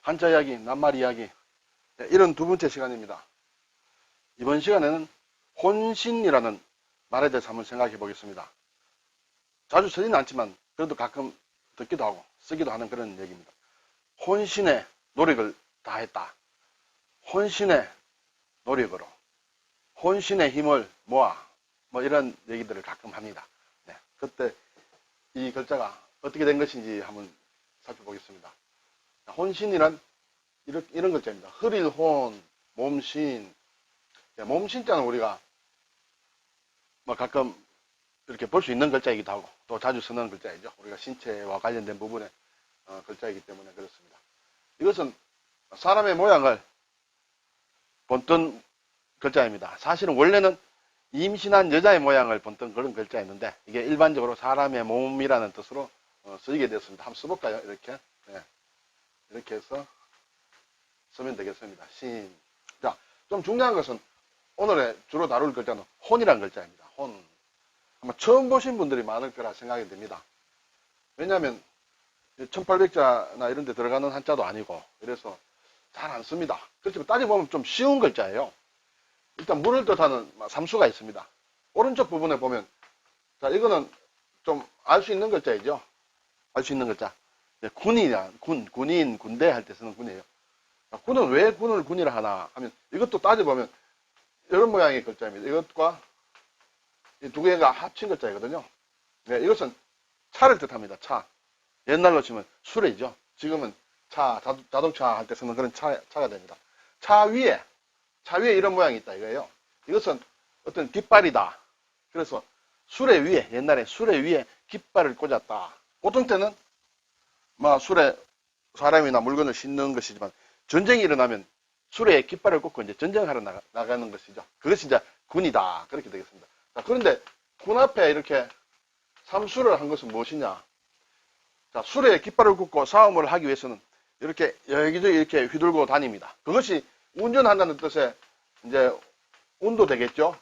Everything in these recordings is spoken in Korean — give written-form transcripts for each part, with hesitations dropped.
한자 이야기, 낱말 이야기. 네, 이런 두 번째 시간입니다. 이번 시간에는 혼신이라는 말에 대해서 한번 생각해 보겠습니다. 자주 쓰지는 않지만 그래도 가끔 듣기도 하고 쓰기도 하는 그런 얘기입니다. 혼신의 노력을 다했다. 혼신의 노력으로 혼신의 힘을 모아 뭐 이런 얘기들을 가끔 합니다. 네, 그때 이 글자가 어떻게 된 것인지 한번 살펴보겠습니다. 혼신이란 이런 글자입니다. 흐릴 혼, 몸신. 몸신자는 우리가 뭐 가끔 이렇게 볼 수 있는 글자이기도 하고 또 자주 쓰는 글자이죠. 우리가 신체와 관련된 부분의 글자이기 때문에 그렇습니다. 이것은 사람의 모양을 본뜬 글자입니다. 사실은 원래는 임신한 여자의 모양을 본뜬 그런 글자였는데 이게 일반적으로 사람의 몸이라는 뜻으로 쓰이게 되었습니다. 한번 써볼까요? 이렇게. 네. 이렇게 해서 쓰면 되겠습니다. 신. 자, 좀 중요한 것은 오늘의 주로 다룰 글자는 혼이라는 글자입니다. 혼. 아마 처음 보신 분들이 많을 거라 생각이 됩니다. 왜냐하면 1800자나 이런 데 들어가는 한자도 아니고 이래서 잘 안 씁니다. 그렇지만 따져보면 좀 쉬운 글자예요. 일단 물을 뜻하는 삼수가 있습니다. 오른쪽 부분에 보면 자 이거는 좀 알 수 있는 글자이죠. 알 수 있는 글자. 군이냐, 군인, 군대 할 때 쓰는 군이에요. 군은 왜 군을 군이라 하나 하면 이것도 따져보면 이런 모양의 글자입니다. 이것과 이 두 개가 합친 글자이거든요. 네, 이것은 차를 뜻합니다. 차. 옛날로 치면 수레이죠. 지금은 차, 자동차 할 때 쓰는 그런 차가 됩니다. 차 위에 이런 모양이 있다 이거예요. 이것은 어떤 깃발이다. 그래서 수레 위에, 옛날에 수레 위에 깃발을 꽂았다. 보통 때는 수레 사람이나 물건을 싣는 것이지만 전쟁이 일어나면 수레에 깃발을 꽂고 이제 전쟁하러 나가는 것이죠. 그것이 이제 군이다. 그렇게 되겠습니다. 자, 그런데 군 앞에 이렇게 삼수를 한 것은 무엇이냐? 자, 수레에 깃발을 꽂고 싸움을 하기 위해서는 이렇게 여기저기 이렇게 휘둘고 다닙니다. 그것이 운전한다는 뜻의 이제 운도 되겠죠.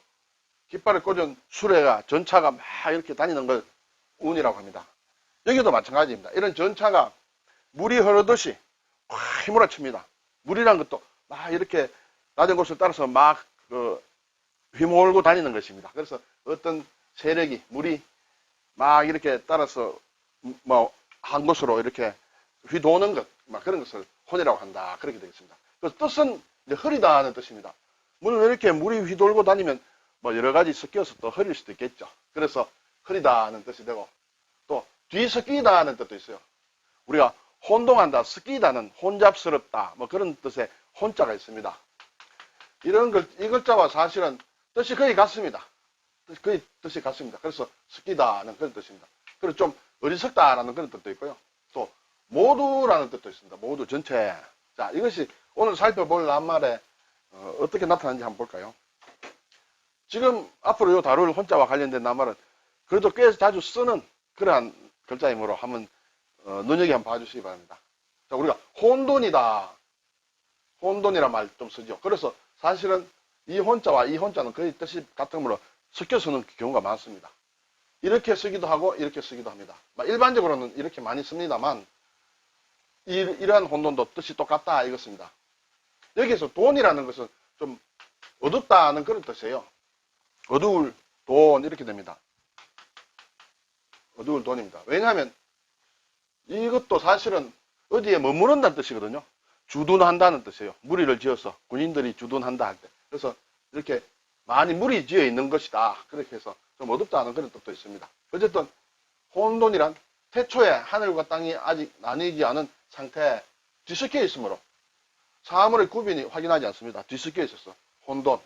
깃발을 꽂은 수레가 전차가 막 이렇게 다니는 걸 운이라고 합니다. 여기도 마찬가지입니다. 이런 전차가 물이 흐르듯이 확 휘몰아칩니다. 물이란 것도 막 이렇게 낮은 곳을 따라서 막 휘몰고 다니는 것입니다. 그래서 어떤 세력이 물이 막 이렇게 따라서 한 곳으로 이렇게 휘도는 것, 그런 것을 혼이라고 한다. 그렇게 되겠습니다. 그래서 뜻은 이제 흐리다 하는 뜻입니다. 물을 이렇게 물이 휘돌고 다니면 여러 가지 섞여서 또 흐릴 수도 있겠죠. 그래서 흐리다 하는 뜻이 되고 또 뒤섞이다 하는 뜻도 있어요. 우리가 혼동한다, 섞이다는 혼잡스럽다, 그런 뜻의 혼자가 있습니다. 이 글자와 사실은 뜻이 거의 같습니다. 거의 뜻이 같습니다. 그래서 섞이다는 그런 뜻입니다. 그리고 좀 어리석다라는 그런 뜻도 있고요. 또 모두라는 뜻도 있습니다. 모두 전체. 자, 이것이 오늘 살펴볼 낱말에 어떻게 나타나는지 한번 볼까요? 지금 앞으로 다룰 혼자와 관련된 낱말은 그래도 꽤 자주 쓰는 그러한 글자이므로 한번 눈여겨 한번 봐주시기 바랍니다. 자, 우리가 혼돈이다. 혼돈이란 말 좀 쓰죠. 그래서 사실은 이 혼자와 이 혼자는 거의 뜻이 같으므로 섞여 쓰는 경우가 많습니다. 이렇게 쓰기도 하고 이렇게 쓰기도 합니다. 일반적으로는 이렇게 많이 씁니다만 이러한 혼돈도 뜻이 똑같다 이것입니다. 여기서 돈이라는 것은 좀 어둡다는 그런 뜻이에요. 어두울 돈 이렇게 됩니다. 어두울 돈입니다. 왜냐하면 이것도 사실은 어디에 머무른다는 뜻이거든요. 주둔한다는 뜻이에요. 무리를 지어서 군인들이 주둔한다 할 때. 그래서 이렇게 많이 무리 지어 있는 것이다. 그렇게 해서 좀 어둡다는 그런 뜻도 있습니다. 어쨌든 혼돈이란 태초에 하늘과 땅이 아직 나뉘지 않은 상태에 뒤섞여 있으므로 사물의 구분이 확인하지 않습니다. 뒤섞여 있어서 혼돈.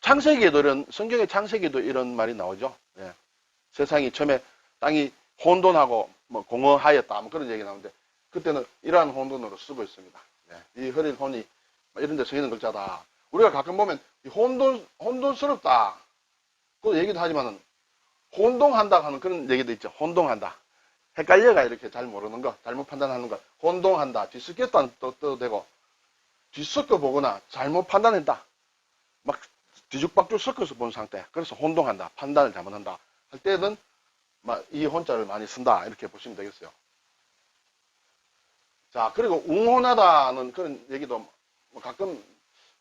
창세기에도 성경의 창세기에도 이런 말이 나오죠. 예. 세상이 처음에 땅이 혼돈하고 공허하였다 그런 얘기 나오는데 그때는 이러한 혼돈으로 쓰고 있습니다. 예. 이 흐린 혼이 이런 데 쓰이는 글자다. 우리가 가끔 보면 혼돈스럽다. 그 얘기도 하지만은 혼동한다 하는 그런 얘기도 있죠. 혼동한다. 헷갈려가 이렇게 잘 모르는 거, 잘못 판단하는 거. 혼동한다. 뒤섞였다는 뜻도 되고 뒤섞여 보거나 잘못 판단했다. 뒤죽박죽 섞어서 본 상태. 그래서 혼동한다. 판단을 잘못한다. 할 때는 이 혼자를 많이 쓴다. 이렇게 보시면 되겠어요. 자, 그리고 웅혼하다는 그런 얘기도 뭐 가끔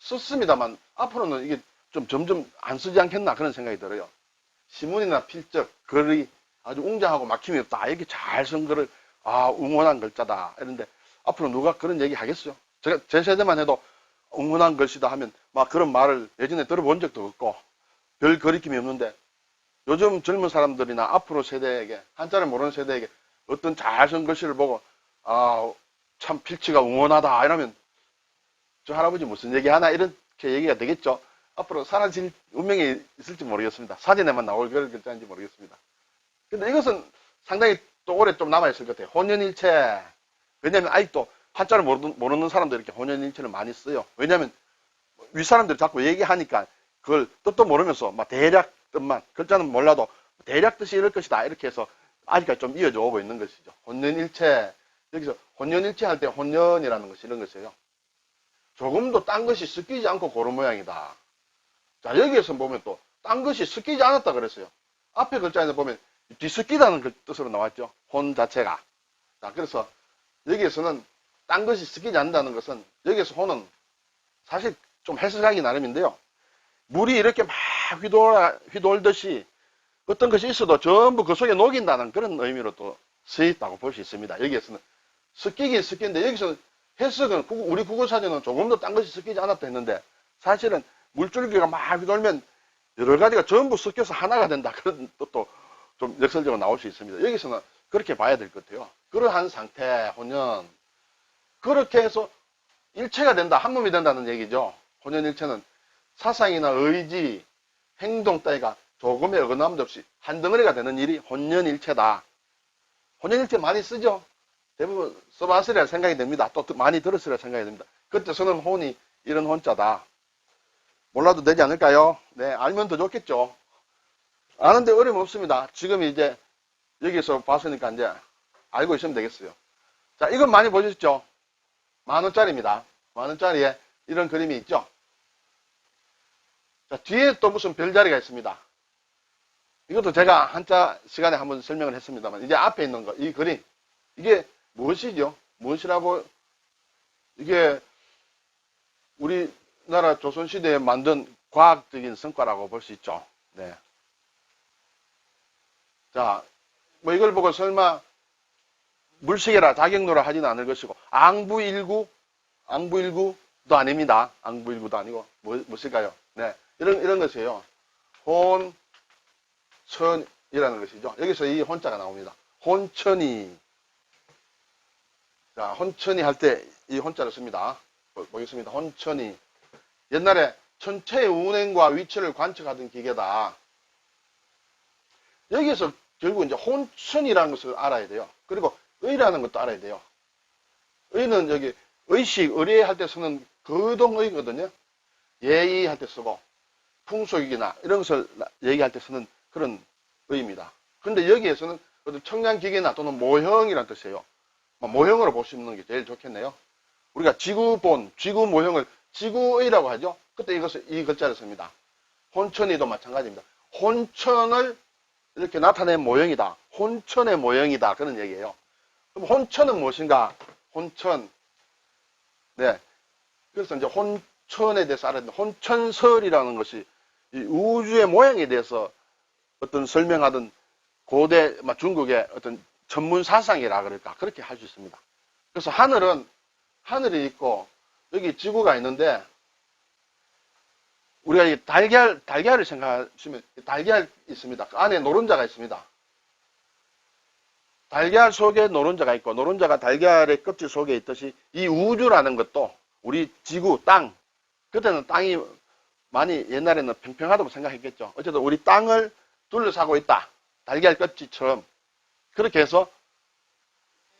썼습니다만, 앞으로는 이게 좀 점점 안 쓰지 않겠나 그런 생각이 들어요. 시문이나 필적, 글이 아주 웅장하고 막힘이 없다. 이렇게 잘 쓴 글을, 아, 웅혼한 글자다. 이런데, 앞으로 누가 그런 얘기 하겠어요? 제 세대만 해도 웅혼한 글씨다 하면, 막 그런 말을 예전에 들어본 적도 없고, 별 거리낌이 없는데, 요즘 젊은 사람들이나 앞으로 세대에게, 한자를 모르는 세대에게 어떤 잘 쓴 글씨를 보고, 아, 참 필치가 웅혼하다. 이러면, 저 할아버지 무슨 얘기 하나? 이렇게 얘기가 되겠죠? 앞으로 사라질 운명이 있을지 모르겠습니다. 사진에만 나올 그런 글자인지 모르겠습니다. 근데 이것은 상당히 또 오래 좀 남아있을 것 같아요. 혼연일체. 왜냐면 아직도 한자를 모르는 사람들이 이렇게 혼연일체를 많이 써요. 왜냐면 윗사람들이 자꾸 얘기하니까 그걸 뜻도 모르면서 막 대략 뜻만, 글자는 몰라도 대략 뜻이 이럴 것이다. 이렇게 해서 아직까지 좀 이어져 오고 있는 것이죠. 혼연일체. 여기서 혼연일체 할 때 혼연이라는 것이 이런 것이에요. 조금도 딴 것이 섞이지 않고 고른 모양이다. 자, 여기에서 보면 또 딴 것이 섞이지 않았다 그랬어요. 앞에 글자에서 보면 뒤섞이다는 뜻으로 나왔죠. 혼 자체가. 자, 그래서 여기에서는 딴 것이 섞이지 않는다는 것은 여기에서 혼은 사실 좀 해석하기 나름인데요. 물이 이렇게 막 휘돌듯이 어떤 것이 있어도 전부 그 속에 녹인다는 그런 의미로 또 쓰였다고 볼 수 있습니다. 여기에서는 섞이긴 섞이는데 여기서는 해석은 우리 국어사전은 조금도 딴 것이 섞이지 않았다 했는데 사실은 물줄기가 막 휘돌면 여러 가지가 전부 섞여서 하나가 된다. 그런 뜻도 좀 역설적으로 나올 수 있습니다. 여기서는 그렇게 봐야 될 것 같아요. 그러한 상태, 혼연. 그렇게 해서 일체가 된다. 한 몸이 된다는 얘기죠. 혼연일체는 사상이나 의지, 행동 따위가 조금의 어긋남도 없이 한 덩어리가 되는 일이 혼연일체다. 혼연일체 많이 쓰죠. 대부분 써봤으리라 생각이 됩니다. 또 많이 들었으리라 생각이 됩니다. 그때 쓰는 혼이 이런 혼자다. 몰라도 되지 않을까요? 네, 알면 더 좋겠죠. 아는데 어려움 없습니다. 지금 이제 여기서 봤으니까 이제 알고 있으면 되겠어요. 자, 이건 많이 보셨죠? 10,000원짜리입니다. 10,000원짜리에 이런 그림이 있죠? 자, 뒤에 또 무슨 별자리가 있습니다. 이것도 제가 한자 시간에 한번 설명을 했습니다만, 이제 앞에 있는 거, 이 그림. 이게 무엇이죠? 무엇이라고, 이게 우리나라 조선시대에 만든 과학적인 성과라고 볼 수 있죠. 네. 자, 뭐 이걸 보고 설마 물시계라 자격로라 하지는 않을 것이고, 앙부일구도 아닙니다. 앙부일구도 아니고, 무엇일까요? 네. 이런 것이에요. 혼천이라는 것이죠. 여기서 이 혼자가 나옵니다. 혼천이. 자, 혼천이 할 때 이 혼자를 씁니다. 보겠습니다. 혼천이. 옛날에 천체의 운행과 위치를 관측하던 기계다. 여기에서 결국 이제 혼천이라는 것을 알아야 돼요. 그리고 의라는 것도 알아야 돼요. 의는 여기 의식, 의례할 때 쓰는 거동의거든요. 예의할 때 쓰고, 풍속이나 이런 것을 얘기할 때 쓰는 그런 의입니다. 그런데 여기에서는 어떤 청량기계나 또는 모형이라는 뜻이에요. 모형으로 보시는 게 제일 좋겠네요. 우리가 지구본, 지구 모형을 지구의라고 하죠. 그때 이 글자를 씁니다. 혼천이도 마찬가지입니다. 혼천을 이렇게 나타낸 모형이다. 혼천의 모형이다. 그런 얘기예요. 그럼 혼천은 무엇인가? 혼천. 네. 그래서 이제 혼천에 대해서 알아야 됩니다. 혼천설이라는 것이 이 우주의 모양에 대해서 어떤 설명하던 고대 중국의 어떤 전문 사상이라 그럴까? 그렇게 할 수 있습니다. 그래서 하늘이 있고 여기 지구가 있는데 우리가 이 달걀을 생각하시면 달걀 있습니다. 그 안에 노른자가 있습니다. 달걀 속에 노른자가 있고 노른자가 달걀의 껍질 속에 있듯이 이 우주라는 것도 우리 지구, 땅, 그때는 땅이 많이 옛날에는 평평하다고 생각했겠죠. 어쨌든 우리 땅을 둘러싸고 있다. 달걀 껍질처럼. 그렇게 해서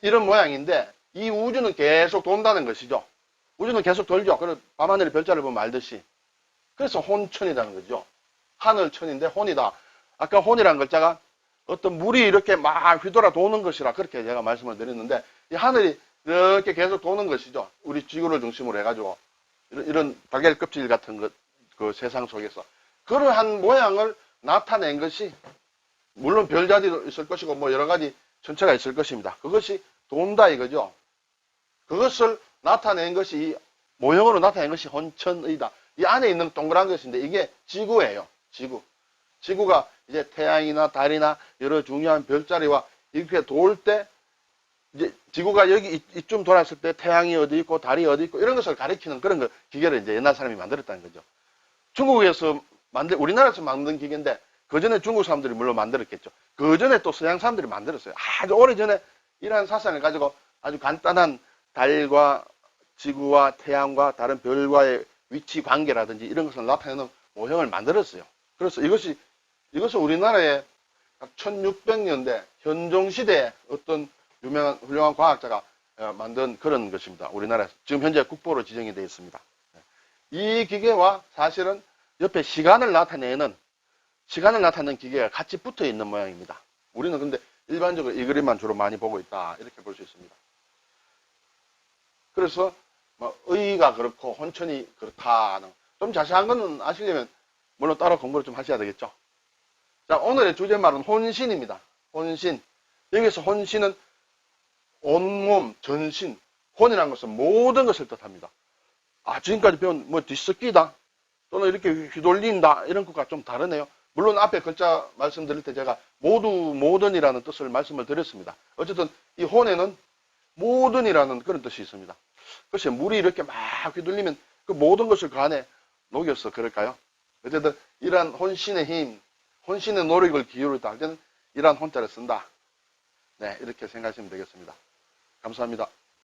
이런 모양인데 이 우주는 계속 돈다는 것이죠. 우주는 계속 돌죠. 그래서 밤하늘의 별자를 보면 알듯이. 그래서 혼천이라는 거죠. 하늘천인데 혼이다. 아까 혼이라는 글자가 어떤 물이 이렇게 막 휘돌아 도는 것이라 그렇게 제가 말씀을 드렸는데 이 하늘이 이렇게 계속 도는 것이죠. 우리 지구를 중심으로 해가지고 이런 달걀 껍질 같은 것, 그 세상 속에서 그러한 모양을 나타낸 것이 물론 별자리도 있을 것이고 뭐 여러 가지 천체가 있을 것입니다. 그것이 돈다 이거죠. 그것을 나타낸 것이, 이 모형으로 나타낸 것이 혼천의다. 이 안에 있는 동그란 것인데 이게 지구예요. 지구. 지구가 이제 태양이나 달이나 여러 중요한 별자리와 이렇게 돌 때, 이제 지구가 여기 이쯤 돌았을 때 태양이 어디 있고 달이 어디 있고 이런 것을 가리키는 그런 거, 기계를 이제 옛날 사람이 만들었다는 거죠. 중국에서 우리나라에서 만든 기계인데 그 전에 중국 사람들이 물론 만들었겠죠. 그 전에 또 서양 사람들이 만들었어요. 아주 오래전에 이러한 사상을 가지고 아주 간단한 달과 지구와 태양과 다른 별과의 위치 관계라든지 이런 것을 나타내는 모형을 만들었어요. 그래서 이것을 우리나라에 1600년대 현종시대에 어떤 유명한 훌륭한 과학자가 만든 그런 것입니다. 우리나라에서 지금 현재 국보로 지정이 되어 있습니다. 이 기계와 사실은 옆에 시간을 나타내는 기계가 같이 붙어 있는 모양입니다. 우리는 근데 일반적으로 이 그림만 주로 많이 보고 있다, 이렇게 볼 수 있습니다. 그래서 의가 그렇고 혼천이 그렇다는, 좀 자세한 거는 아시려면 물론 따로 공부를 좀 하셔야 되겠죠. 자, 오늘의 주제말은 혼신입니다. 혼신. 여기서 혼신은 온몸, 전신, 혼이라는 것은 모든 것을 뜻합니다. 지금까지 배운 뒤섞이다 또는 이렇게 휘돌린다 이런 것과 좀 다르네요. 물론 앞에 글자 말씀드릴 때 제가 모든이라는 뜻을 말씀을 드렸습니다. 어쨌든 이 혼에는 모든이라는 그런 뜻이 있습니다. 글쎄, 물이 이렇게 막 휘둘리면 그 모든 것을 그 안에 녹여서 그럴까요? 어쨌든 이러한 혼신의 힘, 혼신의 노력을 기울일 때는 이러한 혼자를 쓴다. 네, 이렇게 생각하시면 되겠습니다. 감사합니다.